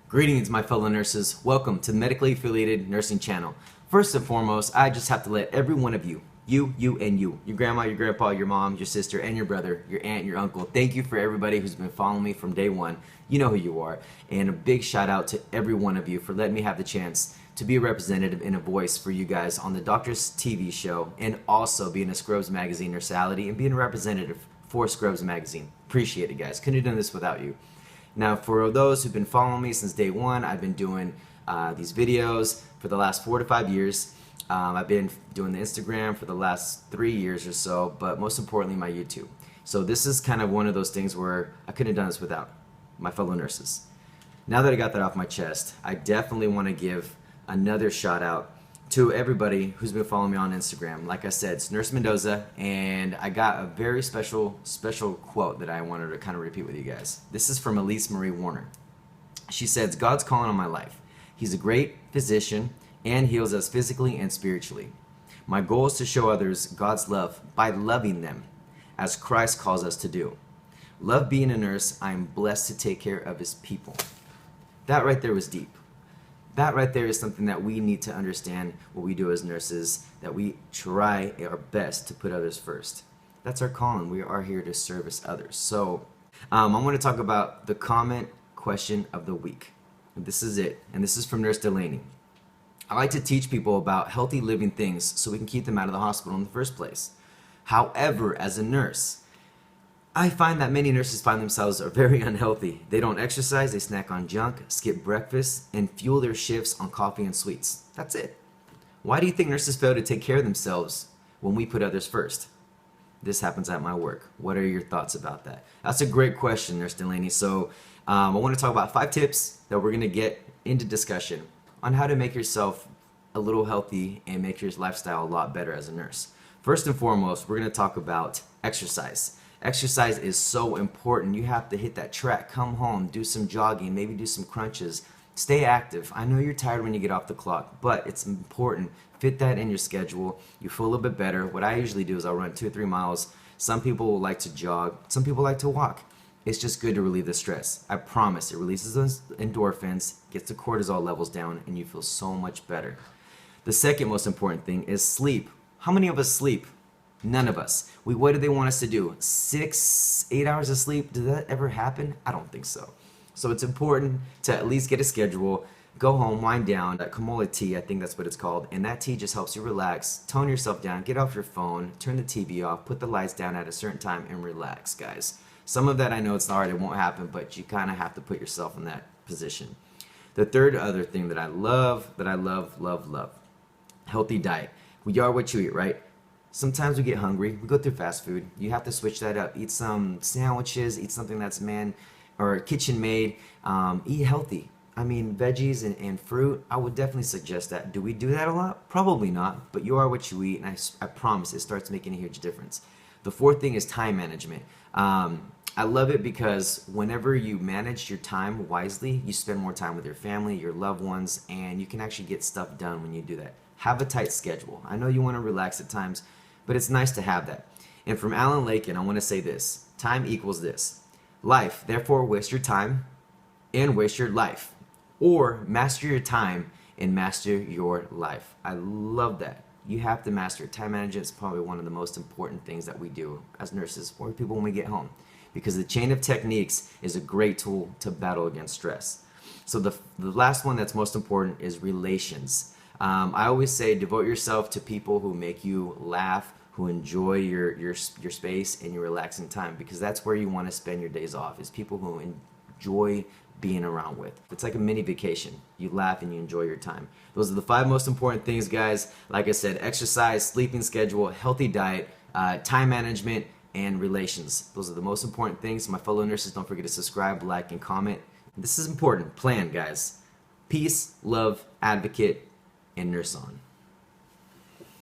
Greetings, my fellow nurses. Welcome to the Medically Affiliated Nursing Channel. First and foremost, I just have to let every one of you, and you, your grandma, your grandpa, your mom, your sister, and your brother, your aunt, your uncle, thank you for everybody who's been following me from day one. You know who you are. And a big shout out to every one of you for letting me have the chance to be a representative and a voice for you guys on the Doctor's TV show, and also being a Scrubs Magazine Nursality and being a representative for Scrubs Magazine. Appreciate it, guys. Couldn't have done this without you. Now, for those who've been following me since day one, I've been doing these videos for the last 4 to 5 years. I've been doing the Instagram for the last 3 years or so, but most importantly, my YouTube. So this is kind of one of those things where I couldn't have done this without my fellow nurses. Now that I got that off my chest, I definitely want to give another shout out to everybody who's been following me on Instagram. Like I said, it's Nursemendoza, and I got a very special quote that I wanted to kind of repeat with you guys. This is from Elise Marie Warner. She says, "God's calling on my life. He's a great physician and heals us physically and spiritually. My goal is to show others God's love by loving them, as Christ calls us to do. Love being a nurse. I am blessed to take care of His people." That right there was deep. That right there is something that we need to understand what we do as nurses, that we try our best to put others first. That's our calling. We are here to service others. So I want to talk about the comment question of the week. And this is it. And this is from Nurse Delaney. "I like to teach people about healthy living things so we can keep them out of the hospital in the first place. However, as a nurse, I find that many nurses find themselves are very unhealthy. They don't exercise, they snack on junk, skip breakfast, and fuel their shifts on coffee and sweets. That's it. Why do you think nurses fail to take care of themselves when we put others first? This happens at my work. What are your thoughts about that?" That's a great question, Nurse Delaney. So I want to talk about 5 tips that we're going to get into discussion on how to make yourself a little healthy and make your lifestyle a lot better as a nurse. First and foremost, we're going to talk about exercise. Exercise is so important. You have to hit that track, come home, do some jogging, maybe do some crunches. Stay active. I know you're tired when you get off the clock, but it's important. Fit that in your schedule. You feel a little bit better. What I usually do is I'll run 2 or 3 miles. Some people will like to jog. Some people like to walk. It's just good to relieve the stress. I promise. It releases those endorphins, gets the cortisol levels down, and you feel so much better. The second most important thing is sleep. How many of us sleep? None of us. What do they want us to do? 6, 8 hours of sleep? Does that ever happen? I don't think so. So it's important to at least get a schedule, go home, wind down. That Kamola tea, I think that's what it's called, and that tea just helps you relax, tone yourself down, get off your phone, turn the TV off, put the lights down at a certain time, and relax, guys. Some of that I know it's hard, it won't happen, but you kind of have to put yourself in that position. The third other thing that I love, healthy diet. We are what you eat, right? Sometimes we get hungry, we go through fast food. You have to switch that up. Eat some sandwiches, eat something that's kitchen made. Eat healthy. I mean, veggies and fruit, I would definitely suggest that. Do we do that a lot? Probably not, but you are what you eat, and I promise it starts making a huge difference. The fourth thing is time management. I love it because whenever you manage your time wisely, you spend more time with your family, your loved ones, and you can actually get stuff done when you do that. Have a tight schedule. I know you want to relax at times, but it's nice to have that. And from Alan Lakin, I want to say this. Time equals this. Life, therefore waste your time and waste your life. Or master your time and master your life. I love that. You have to master it. Time management is probably one of the most important things that we do as nurses or people when we get home. Because the chain of techniques is a great tool to battle against stress. So the last one that's most important is relations. I always say devote yourself to people who make you laugh, who enjoy your space and your relaxing time, because that's where you want to spend your days off, is people who enjoy being around with. It's like a mini vacation. You laugh and you enjoy your time. Those are the 5 most important things, guys. Like I said, exercise, sleeping schedule, healthy diet, time management, and relations. Those are the most important things. My fellow nurses, don't forget to subscribe, like, and comment. This is important. Plan, guys. Peace, love, advocate, and nurse on.